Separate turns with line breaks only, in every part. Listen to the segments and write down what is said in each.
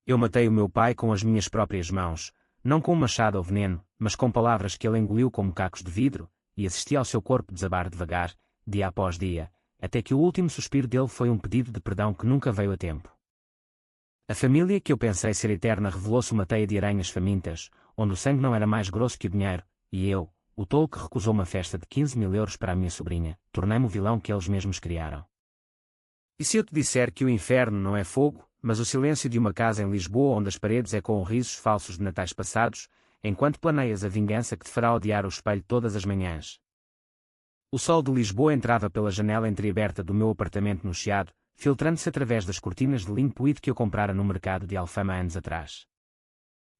Eu matei o meu pai com as minhas próprias mãos, não com um machado ou veneno, mas com palavras que ele engoliu como cacos de vidro, e assisti ao seu corpo desabar devagar, dia após dia, até que o último suspiro dele foi um pedido de perdão que nunca veio a tempo. A família que eu pensei ser eterna revelou-se uma teia de aranhas famintas, onde o sangue não era mais grosso que o dinheiro, e eu, o tolo que recusou uma festa de 15.000 euros para a minha sobrinha, tornei-me o vilão que eles mesmos criaram. E se eu te disser que o inferno não é fogo, mas o silêncio de uma casa em Lisboa onde as paredes ecoam risos falsos de natais passados, enquanto planeias a vingança que te fará odiar o espelho todas as manhãs? O sol de Lisboa entrava pela janela entreaberta do meu apartamento no Chiado, filtrando-se através das cortinas de linho puído que eu comprara no mercado de Alfama anos atrás.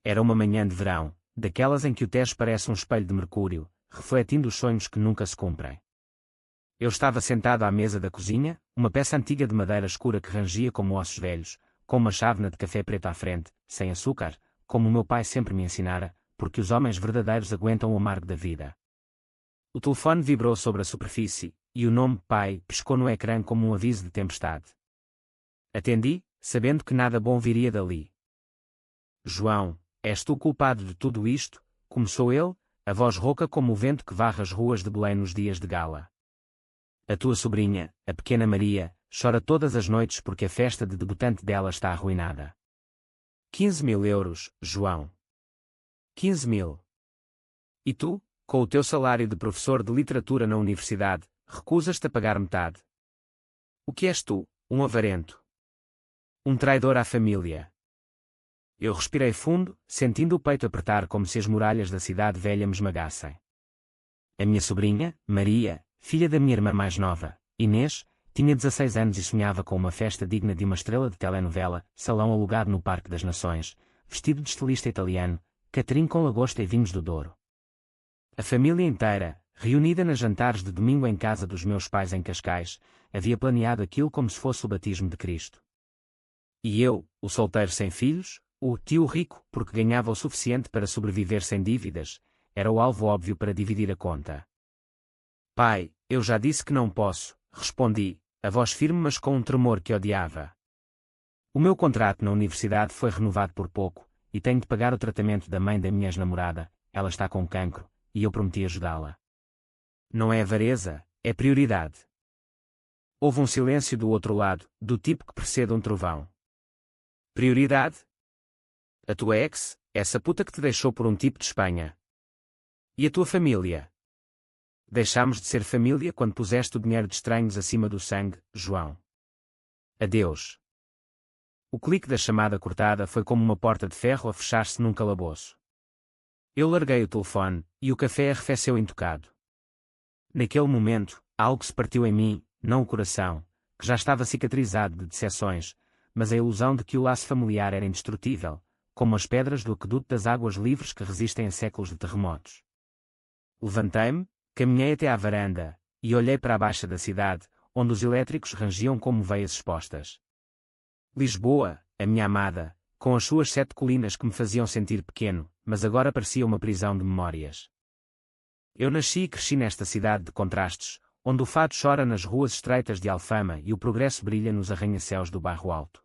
Era uma manhã de verão, daquelas em que o Tejo parece um espelho de mercúrio, refletindo os sonhos que nunca se cumprem. Eu estava sentado à mesa da cozinha, uma peça antiga de madeira escura que rangia como ossos velhos, com uma chávena de café preto à frente, sem açúcar, como o meu pai sempre me ensinara, porque os homens verdadeiros aguentam o amargo da vida. O telefone vibrou sobre a superfície, e o nome Pai piscou no ecrã como um aviso de tempestade. Atendi, sabendo que nada bom viria dali. João, és tu o culpado de tudo isto? Começou ele, a voz rouca como o vento que varre as ruas de Belém nos dias de gala. A tua sobrinha, a pequena Maria, chora todas as noites porque a festa de debutante dela está arruinada. 15.000 euros, João. 15.000. E tu, com o teu salário de professor de literatura na universidade, recusas-te a pagar metade. O que és tu, um avarento? Um traidor à família. Eu respirei fundo, sentindo o peito apertar como se as muralhas da cidade velha me esmagassem. A minha sobrinha, Maria, filha da minha irmã mais nova, Inês, tinha 16 anos e sonhava com uma festa digna de uma estrela de telenovela, salão alugado no Parque das Nações, vestido de estilista italiano, catering com lagosta e vinhos do Douro. A família inteira, reunida nas jantares de domingo em casa dos meus pais em Cascais, havia planeado aquilo como se fosse o batismo de Cristo. E eu, o solteiro sem filhos, o tio rico porque ganhava o suficiente para sobreviver sem dívidas, era o alvo óbvio para dividir a conta. Pai, eu já disse que não posso, respondi, a voz firme mas com um tremor que odiava. O meu contrato na universidade foi renovado por pouco, e tenho de pagar o tratamento da mãe da minha ex-namorada, ela está com cancro, e eu prometi ajudá-la. Não é avareza, é prioridade. Houve um silêncio do outro lado, do tipo que precede um trovão. Prioridade? A tua ex, essa puta que te deixou por um tipo de Espanha. E a tua família? Deixámos de ser família quando puseste o dinheiro de estranhos acima do sangue, João. Adeus. O clique da chamada cortada foi como uma porta de ferro a fechar-se num calabouço. Eu larguei o telefone, e o café arrefeceu intocado. Naquele momento, algo se partiu em mim, não o coração, que já estava cicatrizado de decepções, mas a ilusão de que o laço familiar era indestrutível, como as pedras do aqueduto das águas livres que resistem a séculos de terremotos. Levantei-me, caminhei até à varanda, e olhei para a baixa da cidade, onde os elétricos rangiam como veias expostas. Lisboa, a minha amada, com as suas 7 colinas que me faziam sentir pequeno, mas agora parecia uma prisão de memórias. Eu nasci e cresci nesta cidade de contrastes, onde o fado chora nas ruas estreitas de Alfama e o progresso brilha nos arranha-céus do bairro Alto.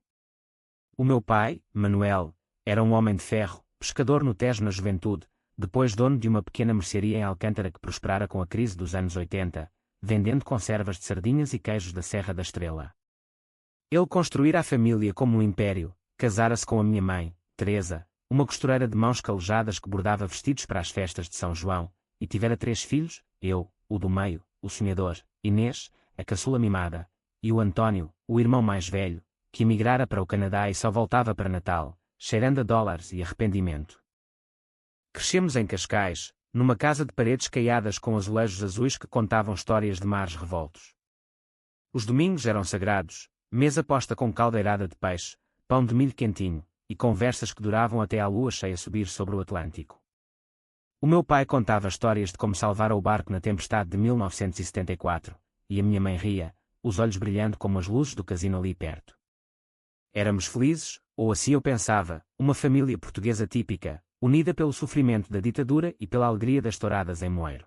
O meu pai, Manuel, era um homem de ferro, pescador no Tejo na juventude, depois dono de uma pequena mercearia em Alcântara que prosperara com a crise dos anos 80, vendendo conservas de sardinhas e queijos da Serra da Estrela. Ele construíra a família como um império, casara-se com a minha mãe, Teresa, uma costureira de mãos calejadas que bordava vestidos para as festas de São João, e tivera 3 filhos, eu, o do meio, o sonhador, Inês, a caçula mimada, e o António, o irmão mais velho, que emigrara para o Canadá e só voltava para Natal, cheirando a dólares e arrependimento. Crescemos em Cascais, numa casa de paredes caiadas com azulejos azuis que contavam histórias de mares revoltos. Os domingos eram sagrados, mesa posta com caldeirada de peixe, pão de milho quentinho, e conversas que duravam até à lua cheia subir sobre o Atlântico. O meu pai contava histórias de como salvara o barco na tempestade de 1974, e a minha mãe ria, os olhos brilhando como as luzes do casino ali perto. Éramos felizes, ou assim eu pensava, uma família portuguesa típica, unida pelo sofrimento da ditadura e pela alegria das touradas em Moeiro.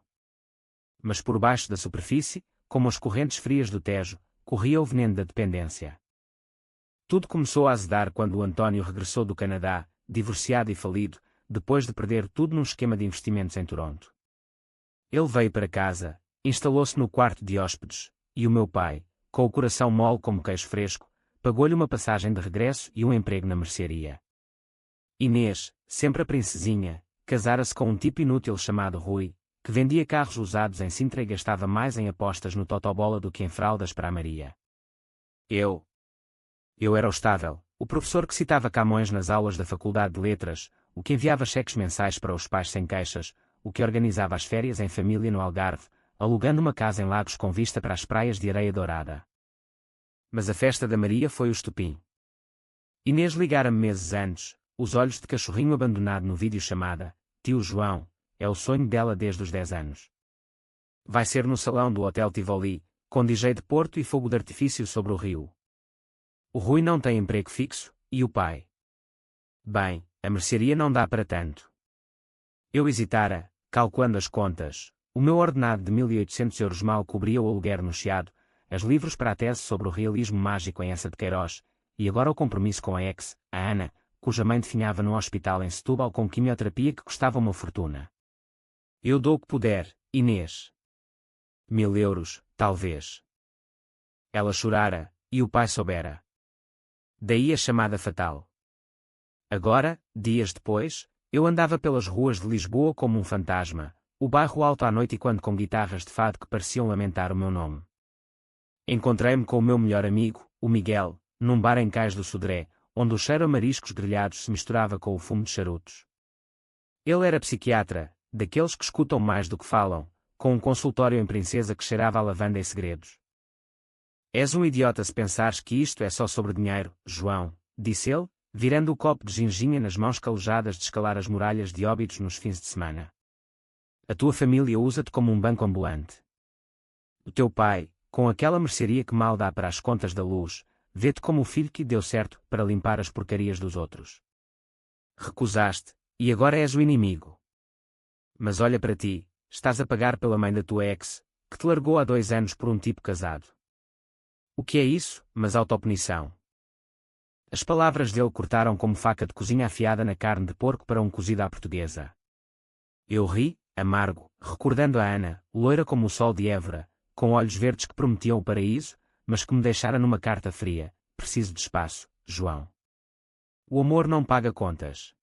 Mas por baixo da superfície, como as correntes frias do Tejo, corria o veneno da dependência. Tudo começou a azedar quando o Antônio regressou do Canadá, divorciado e falido, depois de perder tudo num esquema de investimentos em Toronto. Ele veio para casa, instalou-se no quarto de hóspedes, e o meu pai, com o coração mole como queijo fresco, pagou-lhe uma passagem de regresso e um emprego na mercearia. Inês, sempre a princesinha, casara-se com um tipo inútil chamado Rui, que vendia carros usados em Sintra e gastava mais em apostas no totobola do que em fraldas para a Maria. Eu era o estável, o professor que citava Camões nas aulas da Faculdade de Letras, o que enviava cheques mensais para os pais sem queixas, o que organizava as férias em família no Algarve, alugando uma casa em Lagos com vista para as praias de areia dourada. Mas a festa da Maria foi o estupim. Inês ligara-me meses antes, os olhos de cachorrinho abandonado no videochamada. Tio João, é o sonho dela desde os 10 anos. Vai ser no salão do Hotel Tivoli, com DJ de Porto e fogo de artifício sobre o rio. O Rui não tem emprego fixo, e o pai? Bem, a mercearia não dá para tanto. Eu hesitara, calculando as contas. O meu ordenado de 1.800 euros mal cobria o aluguer no Chiado, os livros para a tese sobre o realismo mágico em Eça de Queiroz, e agora o compromisso com a ex, a Ana, cuja mãe definhava no hospital em Setúbal com quimioterapia que custava uma fortuna. Eu dou o que puder, Inês. 1.000 euros, talvez. Ela chorara, e o pai soubera. Daí a chamada fatal. Agora, dias depois, eu andava pelas ruas de Lisboa como um fantasma, o bairro alto à noite e quando com guitarras de fado que pareciam lamentar o meu nome. Encontrei-me com o meu melhor amigo, o Miguel, num bar em Cais do Sodré, onde o cheiro a mariscos grelhados se misturava com o fumo de charutos. Ele era psiquiatra, daqueles que escutam mais do que falam, com um consultório em Princesa que cheirava a lavanda e segredos. És um idiota se pensares que isto é só sobre dinheiro, João, disse ele, virando o copo de ginginha nas mãos calejadas de escalar as muralhas de Óbidos nos fins de semana. A tua família usa-te como um banco ambulante. O teu pai, com aquela mercearia que mal dá para as contas da luz, vê-te como o filho que deu certo para limpar as porcarias dos outros. Recusaste, e agora és o inimigo. Mas olha para ti, estás a pagar pela mãe da tua ex, que te largou há 2 anos por um tipo casado. O que é isso, mas autopunição? As palavras dele cortaram como faca de cozinha afiada na carne de porco para um cozido à portuguesa. Eu ri, amargo, recordando a Ana, loira como o sol de Évora, com olhos verdes que prometiam o paraíso, mas que me deixara numa carta fria. Preciso de espaço, João. O amor não paga contas.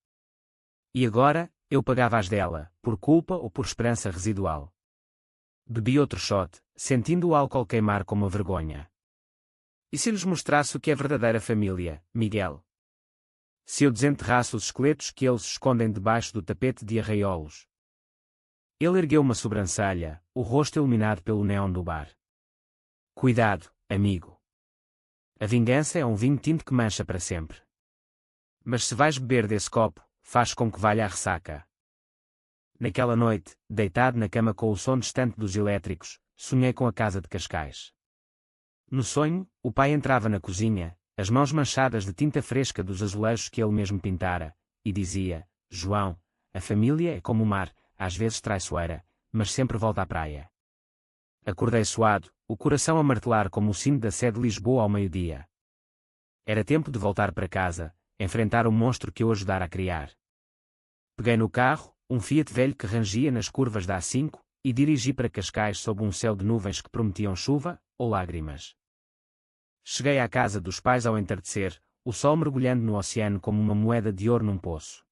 E agora, eu pagava as dela, por culpa ou por esperança residual. Bebi outro shot, sentindo o álcool queimar como a vergonha. E se lhes mostrasse o que é verdadeira família, Miguel? Se eu desenterrasse os esqueletos que eles escondem debaixo do tapete de arraiolos? Ele ergueu uma sobrancelha, o rosto iluminado pelo néon do bar. Cuidado, amigo. A vingança é um vinho tinto que mancha para sempre. Mas se vais beber desse copo, faz com que valha a ressaca. Naquela noite, deitado na cama com o som distante dos elétricos, sonhei com a casa de Cascais. No sonho, o pai entrava na cozinha, as mãos manchadas de tinta fresca dos azulejos que ele mesmo pintara, e dizia: João, a família é como o mar, às vezes traiçoeira, mas sempre volta à praia. Acordei suado, o coração a martelar como o sino da Sé de Lisboa ao meio-dia. Era tempo de voltar para casa, enfrentar o monstro que eu ajudara a criar. Peguei no carro, um Fiat velho que rangia nas curvas da A5, e dirigi para Cascais sob um céu de nuvens que prometiam chuva, ou lágrimas. Cheguei à casa dos pais ao entardecer, o sol mergulhando no oceano como uma moeda de ouro num poço.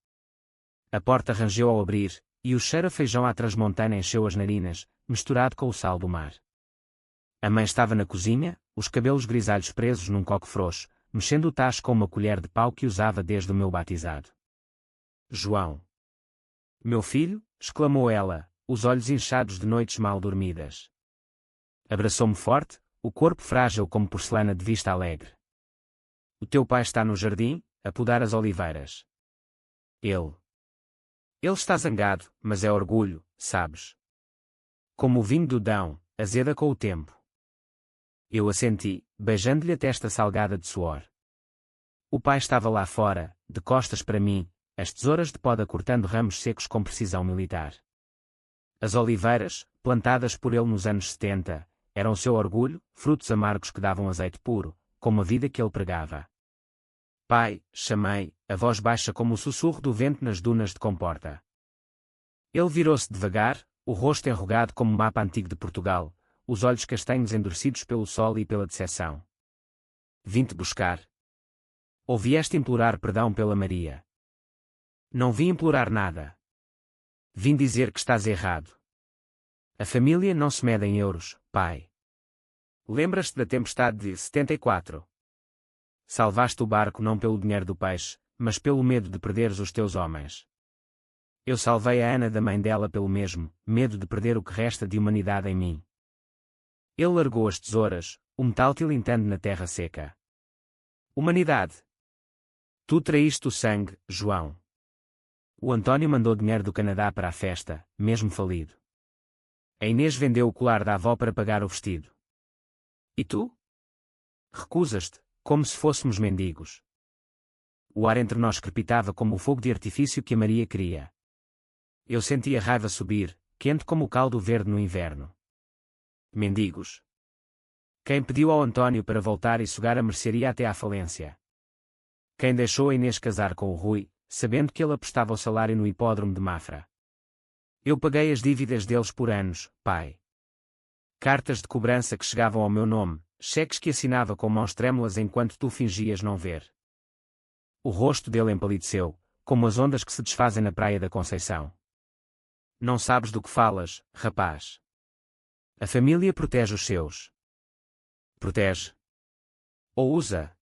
A porta rangeu ao abrir, e o cheiro a feijão à transmontana encheu as narinas, misturado com o sal do mar. A mãe estava na cozinha, os cabelos grisalhos presos num coque frouxo, mexendo o tacho com uma colher de pau que usava desde o meu batizado. João. Meu filho, exclamou ela, os olhos inchados de noites mal dormidas. Abraçou-me forte, o corpo frágil como porcelana de vista alegre. O teu pai está no jardim, a podar as oliveiras. Ele está zangado, mas é orgulho, sabes? Como o vinho do Dão, azeda com o tempo. Eu assenti, beijando-lhe a testa salgada de suor. O pai estava lá fora, de costas para mim, as tesouras de poda cortando ramos secos com precisão militar. As oliveiras, plantadas por ele nos anos 70, eram seu orgulho, frutos amargos que davam azeite puro, como a vida que ele pregava. Pai, chamei, a voz baixa como o sussurro do vento nas dunas de Comporta. Ele virou-se devagar, o rosto enrugado como o mapa antigo de Portugal, os olhos castanhos endurecidos pelo sol e pela decepção. Vim-te buscar. Ou vieste implorar perdão pela Maria? Não vim implorar nada. Vim dizer que estás errado. A família não se mede em euros, pai. Lembras-te da tempestade de 74? Salvaste o barco não pelo dinheiro do peixe, mas pelo medo de perderes os teus homens. Eu salvei a Ana da mãe dela pelo mesmo, medo de perder o que resta de humanidade em mim. Ele largou as tesouras, o metal tilintando na terra seca. Humanidade! Tu traíste o sangue, João. O António mandou dinheiro do Canadá para a festa, mesmo falido. A Inês vendeu o colar da avó para pagar o vestido. E tu? Recusas-te, como se fôssemos mendigos. O ar entre nós crepitava como o fogo de artifício que a Maria queria. Eu sentia a raiva subir, quente como o caldo verde no inverno. Mendigos. Quem pediu ao António para voltar e sugar a mercearia até à falência? Quem deixou a Inês casar com o Rui, sabendo que ele apostava o salário no hipódromo de Mafra? Eu paguei as dívidas deles por anos, pai. Cartas de cobrança que chegavam ao meu nome, cheques que assinava com mãos trêmulas enquanto tu fingias não ver. O rosto dele empalideceu, como as ondas que se desfazem na praia da Conceição. Não sabes do que falas, rapaz. A família protege os seus. Protege. Ou usa.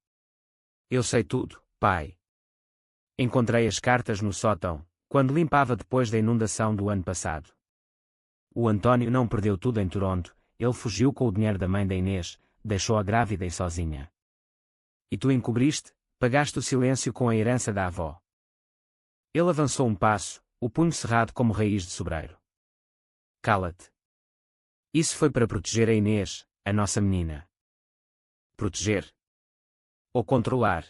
Eu sei tudo, pai. Encontrei as cartas no sótão, quando limpava depois da inundação do ano passado. O António não perdeu tudo em Toronto, ele fugiu com o dinheiro da mãe da Inês, deixou-a grávida e sozinha. E tu encobriste, pagaste o silêncio com a herança da avó. Ele avançou um passo, o punho cerrado como raiz de sobreiro. Cala-te. Isso foi para proteger a Inês, a nossa menina. Proteger? Ou controlar?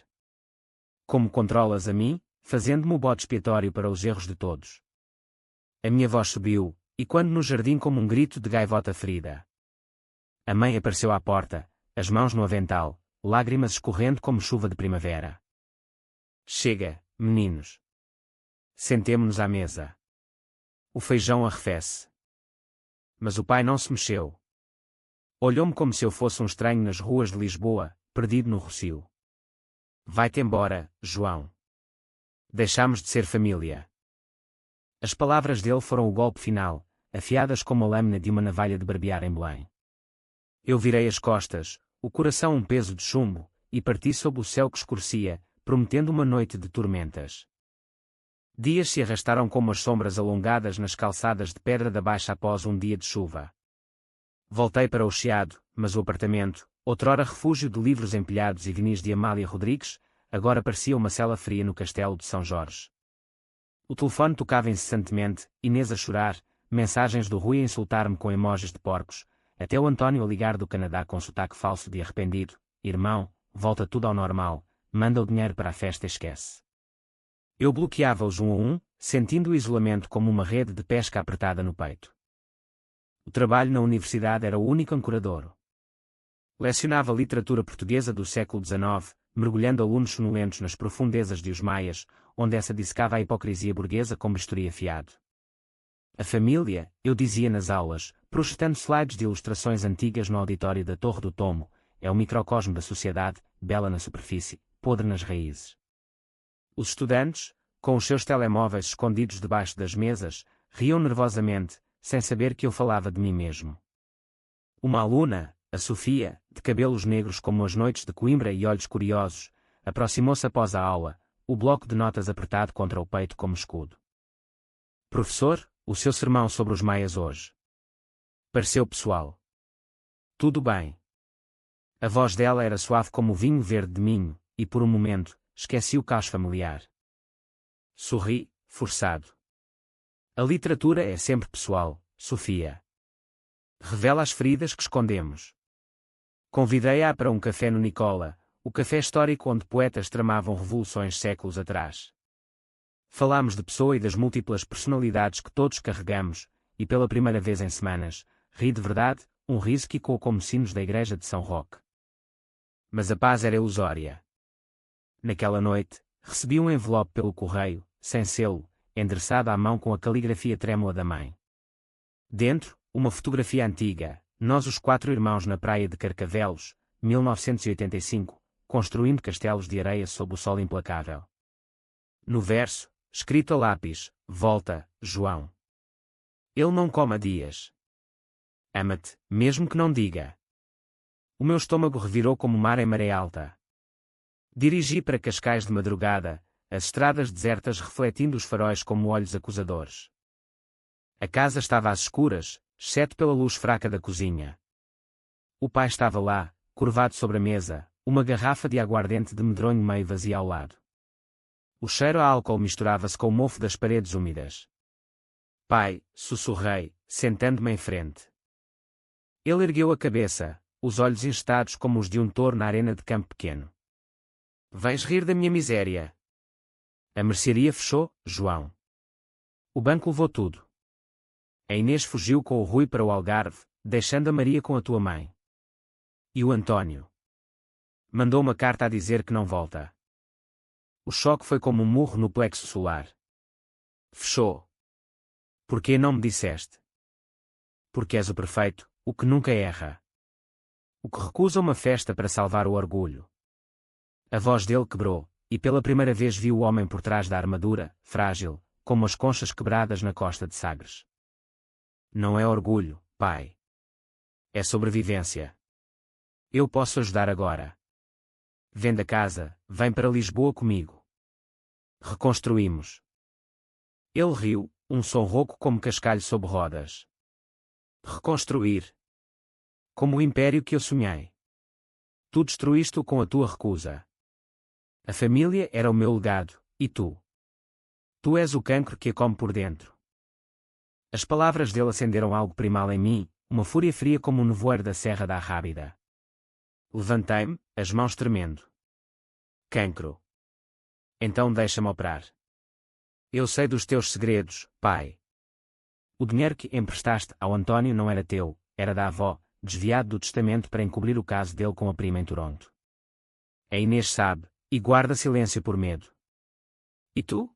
Como controlas a mim, fazendo-me o bode expiatório para os erros de todos. A minha voz subiu, e quando no jardim como um grito de gaivota ferida. A mãe apareceu à porta, as mãos no avental, lágrimas escorrendo como chuva de primavera. Chega, meninos. Sentemo-nos à mesa. O feijão arrefece. Mas o pai não se mexeu. Olhou-me como se eu fosse um estranho nas ruas de Lisboa, perdido no rocio. Vai-te embora, João. Deixamos de ser família. As palavras dele foram o golpe final, afiadas como a lâmina de uma navalha de barbear em Belém. Eu virei as costas, o coração um peso de chumbo, e parti sob o céu que escurecia, prometendo uma noite de tormentas. Dias se arrastaram como as sombras alongadas nas calçadas de pedra da Baixa após um dia de chuva. Voltei para o Chiado, mas o apartamento, outrora refúgio de livros empilhados e vinis de Amália Rodrigues, agora parecia uma cela fria no castelo de São Jorge. O telefone tocava incessantemente, Inês a chorar, mensagens do Rui a insultar-me com emojis de porcos, até o António a ligar do Canadá com sotaque falso de arrependido: irmão, volta tudo ao normal, manda o dinheiro para a festa e esquece. Eu bloqueava-os um a um, sentindo o isolamento como uma rede de pesca apertada no peito. O trabalho na universidade era o único ancoradouro. Lecionava literatura portuguesa do século XIX, mergulhando alunos sonolentos nas profundezas de Os Maias, onde essa dissecava a hipocrisia burguesa com bisturi afiado. A família, eu dizia nas aulas, projetando slides de ilustrações antigas no auditório da Torre do Tomo, é o microcosmo da sociedade, bela na superfície, podre nas raízes. Os estudantes, com os seus telemóveis escondidos debaixo das mesas, riam nervosamente, sem saber que eu falava de mim mesmo. Uma aluna, a Sofia, de cabelos negros como as noites de Coimbra e olhos curiosos, aproximou-se após a aula, o bloco de notas apertado contra o peito como escudo. Professor, o seu sermão sobre os maias hoje. Pareceu pessoal. Tudo bem. A voz dela era suave como o vinho verde de Minho, e por um momento, esqueci o caos familiar. Sorri, forçado. A literatura é sempre pessoal, Sofia. Revela as feridas que escondemos. Convidei-a para um café no Nicola, o café histórico onde poetas tramavam revoluções séculos atrás. Falámos de Pessoa e das múltiplas personalidades que todos carregamos, e pela primeira vez em semanas, ri de verdade, um riso que ecoou como sinos da igreja de São Roque. Mas a paz era ilusória. naquela noite, recebi um envelope pelo correio, sem selo, endereçado à mão com a caligrafia trêmula da mãe. Dentro, uma fotografia antiga, nós os 4 irmãos na praia de Carcavelos, 1985, construindo castelos de areia sob o sol implacável. No verso, escrito a lápis, volta, João. Ele não come há dias. Ama-te, mesmo que não diga. O meu estômago revirou como mar em maré alta. Dirigi para Cascais de madrugada, as estradas desertas refletindo os faróis como olhos acusadores. A casa estava às escuras, exceto pela luz fraca da cozinha. O pai estava lá, curvado sobre a mesa, uma garrafa de aguardente de medronho meio vazia ao lado. O cheiro a álcool misturava-se com o mofo das paredes úmidas. Pai, sussurrei, sentando-me em frente. Ele ergueu a cabeça, os olhos enestados como os de um touro na arena de campo pequeno. Vens rir da minha miséria. A mercearia fechou, João. O banco levou tudo. A Inês fugiu com o Rui para o Algarve, deixando a Maria com a tua mãe. E o António? Mandou uma carta a dizer que não volta. O choque foi como um murro no plexo solar. Fechou. Por que não me disseste? Porque és o perfeito, o que nunca erra. O que recusa uma festa para salvar o orgulho. A voz dele quebrou, e pela primeira vez viu o homem por trás da armadura, frágil, como as conchas quebradas na costa de Sagres. Não é orgulho, pai. É sobrevivência. Eu posso ajudar agora. Vende a casa, vem para Lisboa comigo. Reconstruímos. Ele riu, um som rouco como cascalho sob rodas. Reconstruir. Como o império que eu sonhei. Tu destruíste-o com a tua recusa. A família era o meu legado, e tu? Tu és o cancro que a come por dentro. As palavras dele acenderam algo primal em mim, uma fúria fria como o nevoeiro da Serra da Arrábida. Levantei-me, as mãos tremendo. Cancro. Então deixa-me operar. Eu sei dos teus segredos, pai. O dinheiro que emprestaste ao António não era teu, era da avó, desviado do testamento para encobrir o caso dele com a prima em Toronto. A Inês sabe, e guarda silêncio por medo. E tu?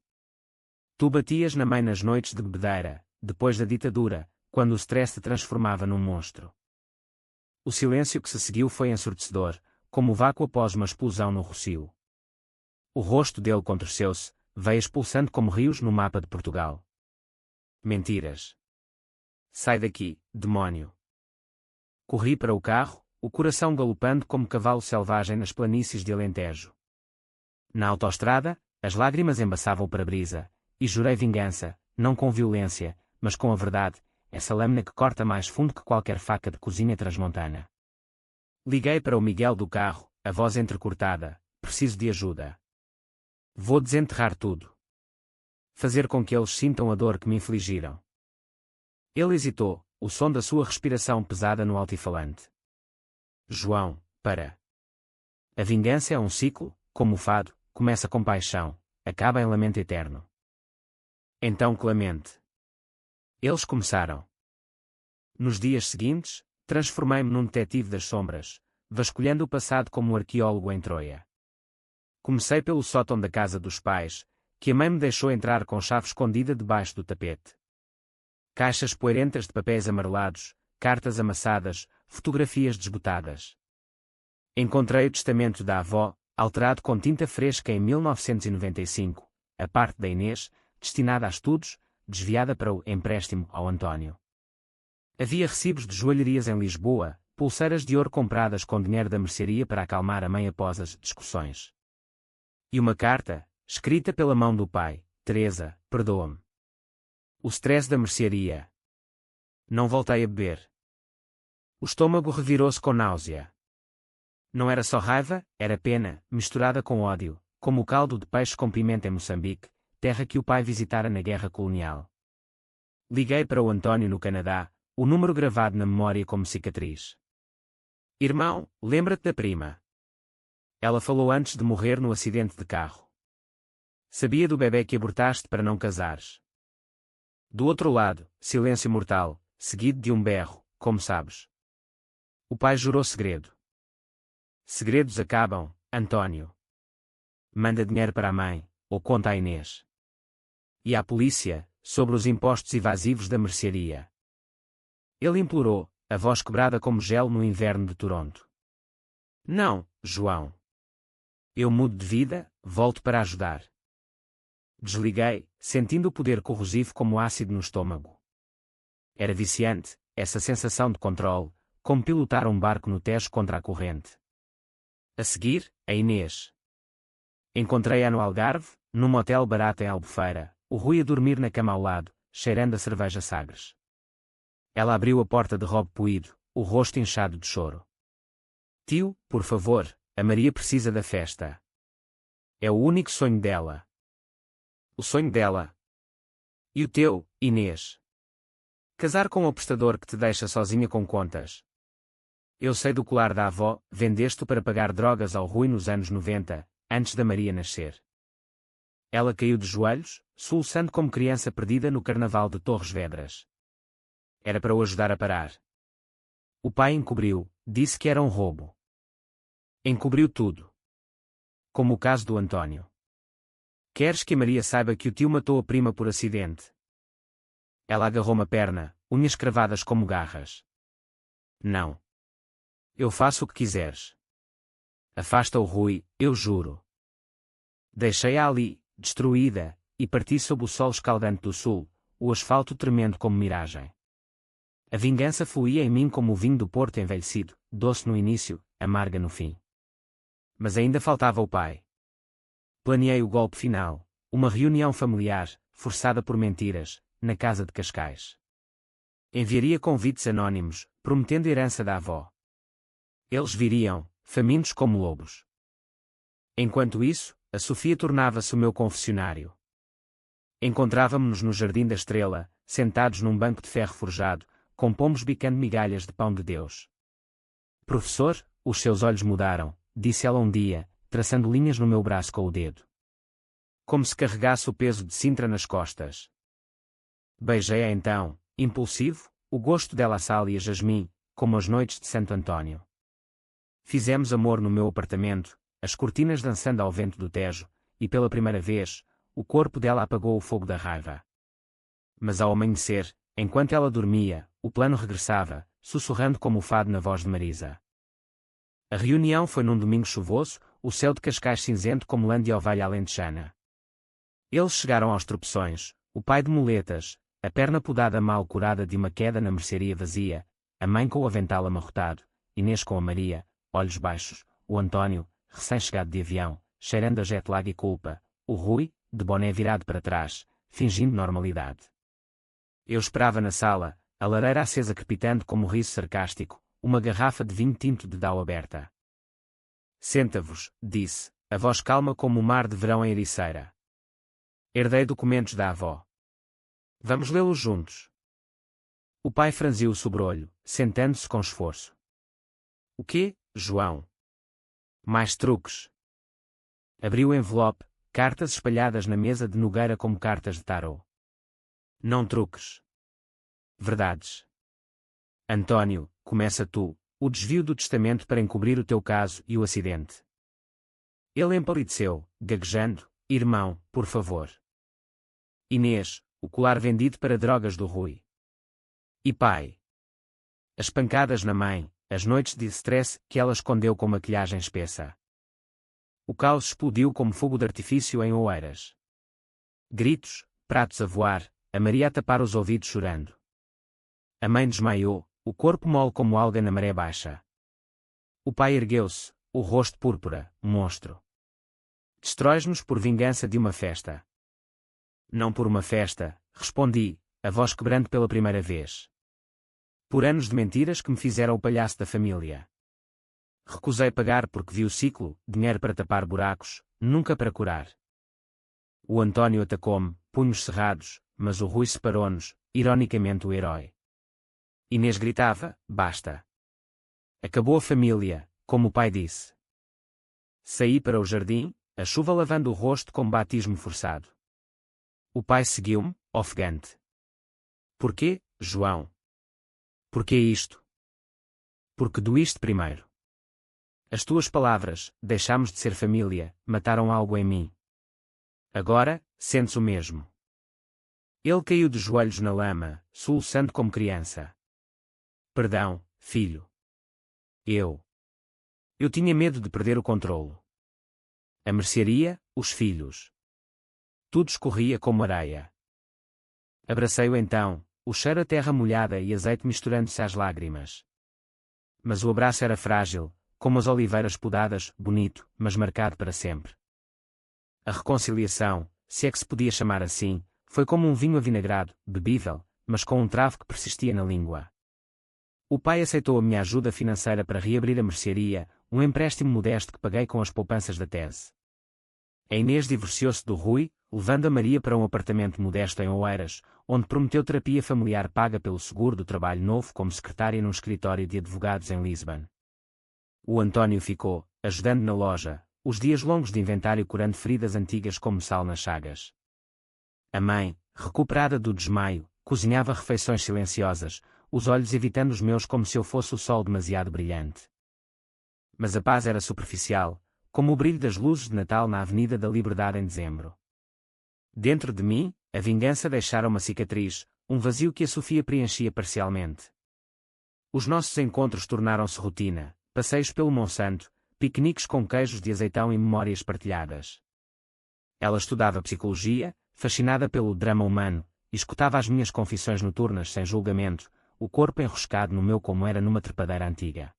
Tu batias na mãe nas noites de bebedeira, depois da ditadura, quando o stress te transformava num monstro. O silêncio que se seguiu foi ensurdecedor, como o vácuo após uma explosão no Rossio. O rosto dele contorceu-se, veio expulsando como rios no mapa de Portugal. Mentiras. Sai daqui, demónio. Corri para o carro, o coração galopando como cavalo selvagem nas planícies de Alentejo. Na autoestrada, as lágrimas embaçavam o para-brisa, e jurei vingança, não com violência, mas com a verdade, essa lâmina que corta mais fundo que qualquer faca de cozinha transmontana. Liguei para o Miguel do carro, a voz entrecortada, preciso de ajuda. Vou desenterrar tudo. Fazer com que eles sintam a dor que me infligiram. Ele hesitou, o som da sua respiração pesada no altifalante. João, para. A vingança é um ciclo, como o fado, começa com paixão, acaba em lamento eterno. Então Clemente. Eles começaram. Nos dias seguintes, transformei-me num detetive das sombras, vasculhando o passado como um arqueólogo em Troia. Comecei pelo sótão da casa dos pais, que a mãe me deixou entrar com chave escondida debaixo do tapete. Caixas poeirentas de papéis amarelados, cartas amassadas, fotografias desbotadas. Encontrei o testamento da avó, alterado com tinta fresca em 1995, a parte da Inês, destinada a estudos, desviada para o empréstimo ao António. Havia recibos de joalherias em Lisboa, pulseiras de ouro compradas com dinheiro da mercearia para acalmar a mãe após as discussões. E uma carta, escrita pela mão do pai: Teresa, perdoa-me. O stress da mercearia. Não voltei a beber. O estômago revirou-se com náusea. Não era só raiva, era pena, misturada com ódio, como o caldo de peixe com pimenta em Moçambique, terra que o pai visitara na guerra colonial. Liguei para o António no Canadá, o número gravado na memória como cicatriz. Irmão, lembra-te da prima. Ela falou antes de morrer no acidente de carro. Sabia do bebê que abortaste para não casares. Do outro lado, silêncio mortal, seguido de um berro, como sabes. O pai jurou segredo. Segredos acabam, António. Manda dinheiro para a mãe, ou conta a Inês. E à polícia, sobre os impostos evasivos da mercearia. Ele implorou, a voz quebrada como gelo no inverno de Toronto. Não, João. Eu mudo de vida, volto para ajudar. Desliguei, sentindo o poder corrosivo como ácido no estômago. Era viciante, essa sensação de controle, como pilotar um barco no Tejo contra a corrente. A seguir, a Inês. Encontrei-a no Algarve, num motel barato em Albufeira, o Rui a dormir na cama ao lado, cheirando a cerveja Sagres. Ela abriu a porta de robe poído, o rosto inchado de choro. Tio, por favor, a Maria precisa da festa. É o único sonho dela. O sonho dela. E o teu, Inês? Casar com o prestador que te deixa sozinha com contas. Eu sei do colar da avó, vendeste-o para pagar drogas ao Rui nos anos 90, antes da Maria nascer. Ela caiu de joelhos, soluçando como criança perdida no carnaval de Torres Vedras. Era para o ajudar a parar. O pai encobriu, disse que era um roubo. Encobriu tudo. Como o caso do António. Queres que a Maria saiba que o tio matou a prima por acidente? Ela agarrou-me a perna, unhas cravadas como garras. Não. Eu faço o que quiseres. Afasta o Rui, eu juro. Deixei-a ali, destruída, e parti sob o sol escaldante do sul, o asfalto tremendo como miragem. A vingança fluía em mim como o vinho do Porto envelhecido, doce no início, amarga no fim. Mas ainda faltava o pai. Planeei o golpe final, uma reunião familiar, forçada por mentiras, na casa de Cascais. Enviaria convites anónimos, prometendo herança da avó. Eles viriam, famintos como lobos. Enquanto isso, a Sofia tornava-se o meu confessionário. Encontrávamo-nos no Jardim da Estrela, sentados num banco de ferro forjado, com pombos bicando migalhas de pão de Deus. Professor, os seus olhos mudaram, disse ela um dia, traçando linhas no meu braço com o dedo. Como se carregasse o peso de Sintra nas costas. Beijei-a então, impulsivo, o gosto dela a sal e a jasmim, como as noites de Santo António. Fizemos amor no meu apartamento, as cortinas dançando ao vento do Tejo, e pela primeira vez, o corpo dela apagou o fogo da raiva. Mas ao amanhecer, enquanto ela dormia, o plano regressava, sussurrando como o fado na voz de Marisa. A reunião foi num domingo chuvoso, o céu de Cascais cinzento como lã de ovelha alentejana. Eles chegaram aos tropeções, o pai de muletas, a perna podada mal curada de uma queda na mercearia vazia, a mãe com o avental amarrotado, Inês com a Maria, olhos baixos, o António, recém-chegado de avião, cheirando a jet lag e culpa, o Rui, de boné virado para trás, fingindo normalidade. Eu esperava na sala, a lareira acesa crepitando como riso sarcástico, uma garrafa de vinho tinto de Dau aberta. Senta-vos, disse, a voz calma como o mar de verão em Ericeira. Herdei documentos da avó. Vamos lê-los juntos. O pai franziu o sobrolho, sentando-se com esforço. O quê, João? Mais truques. Abriu o envelope, cartas espalhadas na mesa de Nogueira como cartas de tarô. Não truques. Verdades. António, começa tu, o desvio do testamento para encobrir o teu caso e o acidente. Ele empalideceu, gaguejando, irmão, por favor. Inês, o colar vendido para drogas do Rui. E pai. As pancadas na mãe, as noites de stress que ela escondeu com maquilhagem espessa. O caos explodiu como fogo de artifício em Oeiras. Gritos, pratos a voar, a Maria a tapar os ouvidos chorando. A mãe desmaiou, o corpo mole como alga na maré baixa. O pai ergueu-se, o rosto púrpura, monstro. Destróis-nos por vingança de uma festa. Não por uma festa, respondi, a voz quebrando pela primeira vez. Por anos de mentiras que me fizeram o palhaço da família. Recusei pagar porque vi o ciclo, dinheiro para tapar buracos, nunca para curar. O António atacou-me, punhos cerrados, mas o Rui separou-nos, ironicamente o herói. Inês gritava, basta. Acabou a família, como o pai disse. Saí para o jardim, a chuva lavando o rosto com batismo forçado. O pai seguiu-me, ofegante. Porquê, João? Porquê isto? Porque doíste primeiro. As tuas palavras, deixamos de ser família, mataram algo em mim. Agora, sentes o mesmo. Ele caiu de joelhos na lama, soluçando como criança. Perdão, filho. Eu tinha medo de perder o controlo. A mercearia, os filhos. Tudo escorria como areia. Abracei-o então, o cheiro a terra molhada e azeite misturando-se às lágrimas. Mas o abraço era frágil, como as oliveiras podadas, bonito, mas marcado para sempre. A reconciliação, se é que se podia chamar assim, foi como um vinho avinagrado, bebível, mas com um travo que persistia na língua. O pai aceitou a minha ajuda financeira para reabrir a mercearia, um empréstimo modesto que paguei com as poupanças da tese. A Inês divorciou-se do Rui, levando a Maria para um apartamento modesto em Oeiras, onde prometeu terapia familiar paga pelo seguro do trabalho novo como secretária num escritório de advogados em Lisbon. O António ficou, ajudando na loja, os dias longos de inventário curando feridas antigas como sal nas chagas. A mãe, recuperada do desmaio, cozinhava refeições silenciosas, os olhos evitando os meus como se eu fosse o sol demasiado brilhante. Mas a paz era superficial, como o brilho das luzes de Natal na Avenida da Liberdade em dezembro. Dentro de mim, a vingança deixara uma cicatriz, um vazio que a Sofia preenchia parcialmente. Os nossos encontros tornaram-se rotina, passeios pelo Monsanto, piqueniques com queijos de azeitão e memórias partilhadas. Ela estudava psicologia, fascinada pelo drama humano, e escutava as minhas confissões noturnas sem julgamento, o corpo enroscado no meu como era numa trepadeira antiga.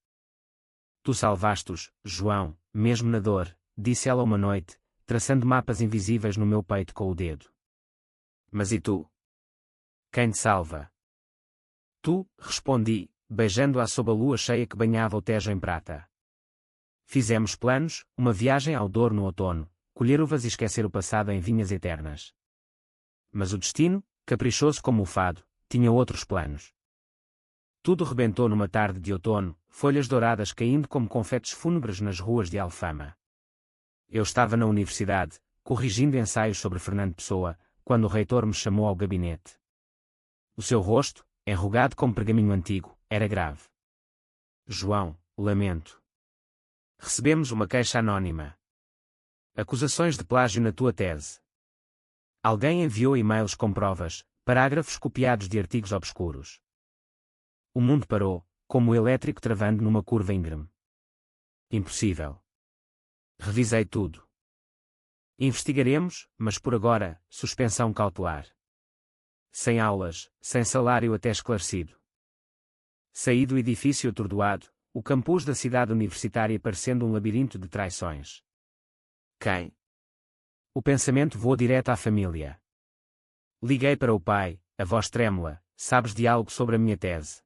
Tu salvaste-os, João, mesmo na dor, disse ela uma noite, traçando mapas invisíveis no meu peito com o dedo. Mas e tu? Quem te salva? Tu, respondi, beijando-a sob a lua cheia que banhava o Tejo em prata. Fizemos planos, uma viagem ao Douro no outono, colher uvas e esquecer o passado em vinhas eternas. Mas o destino, caprichoso como o fado, tinha outros planos. Tudo rebentou numa tarde de outono, folhas douradas caindo como confetes fúnebres nas ruas de Alfama. Eu estava na universidade, corrigindo ensaios sobre Fernando Pessoa, quando o reitor me chamou ao gabinete. O seu rosto, enrugado como pergaminho antigo, era grave. João, lamento. Recebemos uma queixa anónima. Acusações de plágio na tua tese. Alguém enviou e-mails com provas, parágrafos copiados de artigos obscuros. O mundo parou, como o elétrico travando numa curva íngreme. Impossível. Revisei tudo. Investigaremos, mas por agora, suspensão cautelar. Sem aulas, sem salário até esclarecido. Saí do edifício atordoado, o campus da cidade universitária parecendo um labirinto de traições. Quem? O pensamento voou direto à família. Liguei para o pai, a voz trêmula, sabes de algo sobre a minha tese?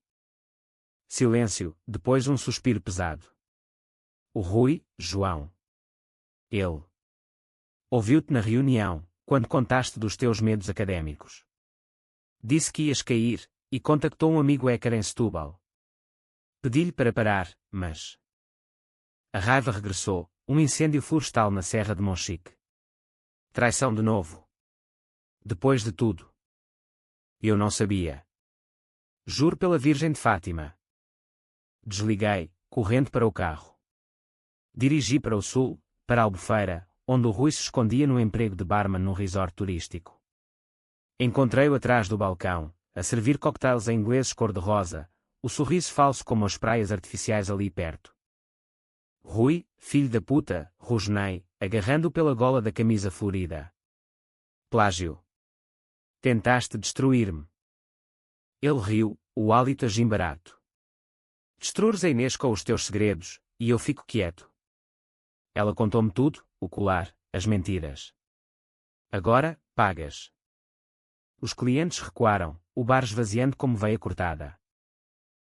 Silêncio, depois um suspiro pesado. O Rui, João. Ele. Ouviu-te na reunião, quando contaste dos teus medos académicos. Disse que ias cair, e contactou um amigo hacker em Setúbal. Pedi-lhe para parar, mas... A raiva regressou, um incêndio florestal na Serra de Monchique. Traição de novo. Depois de tudo. Eu não sabia. Juro pela Virgem de Fátima. Desliguei, correndo para o carro. Dirigi para o sul, para Albufeira, onde o Rui se escondia no emprego de barman num resort turístico. Encontrei-o atrás do balcão, a servir cocktails em ingleses cor-de-rosa, o sorriso falso como as praias artificiais ali perto. Rui, filho da puta, rosnei, agarrando-o pela gola da camisa florida. Plágio. Tentaste destruir-me. Ele riu, o hálito a gimbarato. Destruires a Inês com os teus segredos, e eu fico quieto. Ela contou-me tudo, o colar, as mentiras. Agora, pagas. Os clientes recuaram, o bar esvaziando como veia cortada.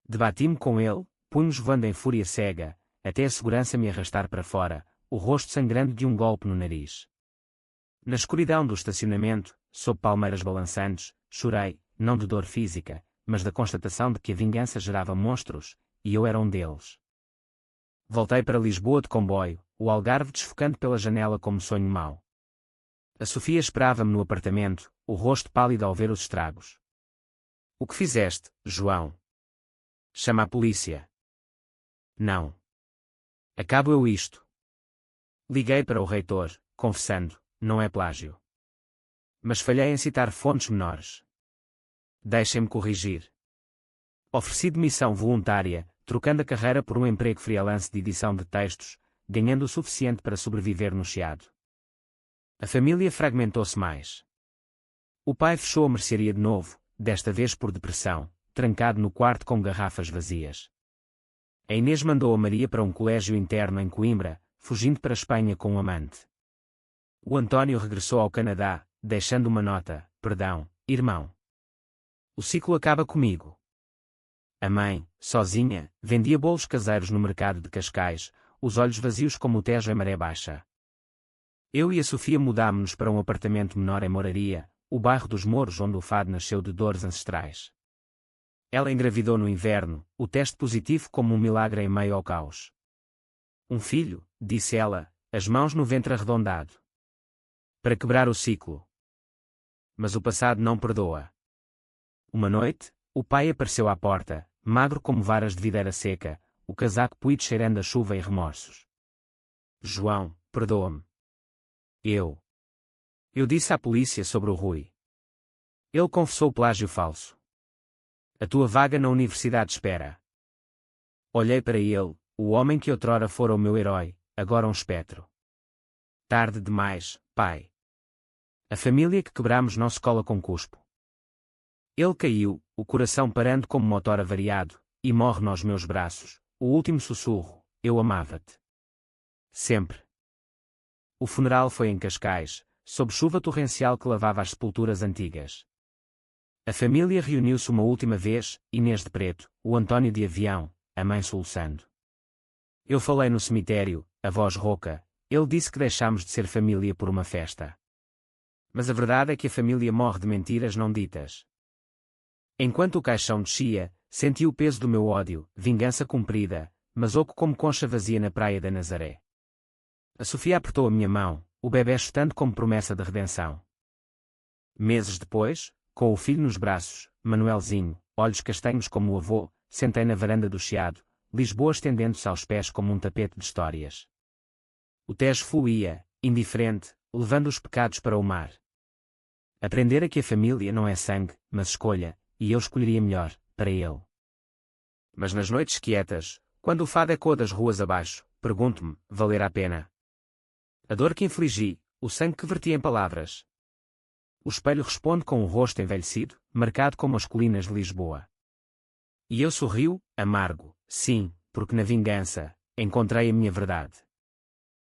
Debati-me com ele, punhos voando em fúria cega, até a segurança me arrastar para fora, o rosto sangrando de um golpe no nariz. Na escuridão do estacionamento, sob palmeiras balançantes, chorei, não de dor física, mas da constatação de que a vingança gerava monstros, e eu era um deles. Voltei para Lisboa de comboio, o Algarve desfocando pela janela como sonho mau. A Sofia esperava-me no apartamento, o rosto pálido ao ver os estragos. O que fizeste, João? Chama a polícia. Não. Acabo eu isto. Liguei para o reitor, confessando, não é plágio. Mas falhei em citar fontes menores. Deixem-me corrigir. Ofereci demissão voluntária, trocando a carreira por um emprego freelance de edição de textos, ganhando o suficiente para sobreviver no Chiado. A família fragmentou-se mais. O pai fechou a mercearia de novo, desta vez por depressão, trancado no quarto com garrafas vazias. A Inês mandou a Maria para um colégio interno em Coimbra, fugindo para a Espanha com um amante. O António regressou ao Canadá, deixando uma nota: perdão, irmão. O ciclo acaba comigo. A mãe, sozinha, vendia bolos caseiros no mercado de Cascais, os olhos vazios como o Tejo em maré baixa. Eu e a Sofia mudámo-nos para um apartamento menor em Moraria, o bairro dos Mouros onde o fado nasceu de dores ancestrais. Ela engravidou no inverno, o teste positivo como um milagre em meio ao caos. Um filho, disse ela, as mãos no ventre arredondado. Para quebrar o ciclo. Mas o passado não perdoa. Uma noite, o pai apareceu à porta, magro como varas de videira seca, o casaco puído cheirando a chuva e remorsos. João, perdoa-me. Eu disse à polícia sobre o Rui. Ele confessou plágio falso. A tua vaga na universidade espera. Olhei para ele, o homem que outrora fora o meu herói, agora um espectro. Tarde demais, pai. A família que quebramos não se cola com cuspo. Ele caiu, o coração parando como motor avariado, e morre nos meus braços, o último sussurro: eu amava-te. Sempre. O funeral foi em Cascais, sob chuva torrencial que lavava as sepulturas antigas. A família reuniu-se uma última vez, Inês de preto, o António de avião, a mãe soluçando. Eu falei no cemitério, a voz rouca, ele disse que deixámos de ser família por uma festa. Mas a verdade é que a família morre de mentiras não ditas. Enquanto o caixão descia, senti o peso do meu ódio, vingança cumprida, mas oco como concha vazia na praia da Nazaré. A Sofia apertou a minha mão, o bebé chutando como promessa de redenção. Meses depois, com o filho nos braços, Manuelzinho, olhos castanhos como o avô, sentei na varanda do Chiado, Lisboa estendendo-se aos pés como um tapete de histórias. O Tejo fluía, indiferente, levando os pecados para o mar. Aprendera que a família não é sangue, mas escolha, e eu escolheria melhor, para ele. Mas nas noites quietas, quando o fado ecoa das ruas abaixo, pergunto-me, valer a pena? A dor que infligi, o sangue que verti em palavras. O espelho responde com o rosto envelhecido, marcado como as colinas de Lisboa. E eu sorrio, amargo, sim, porque na vingança, encontrei a minha verdade.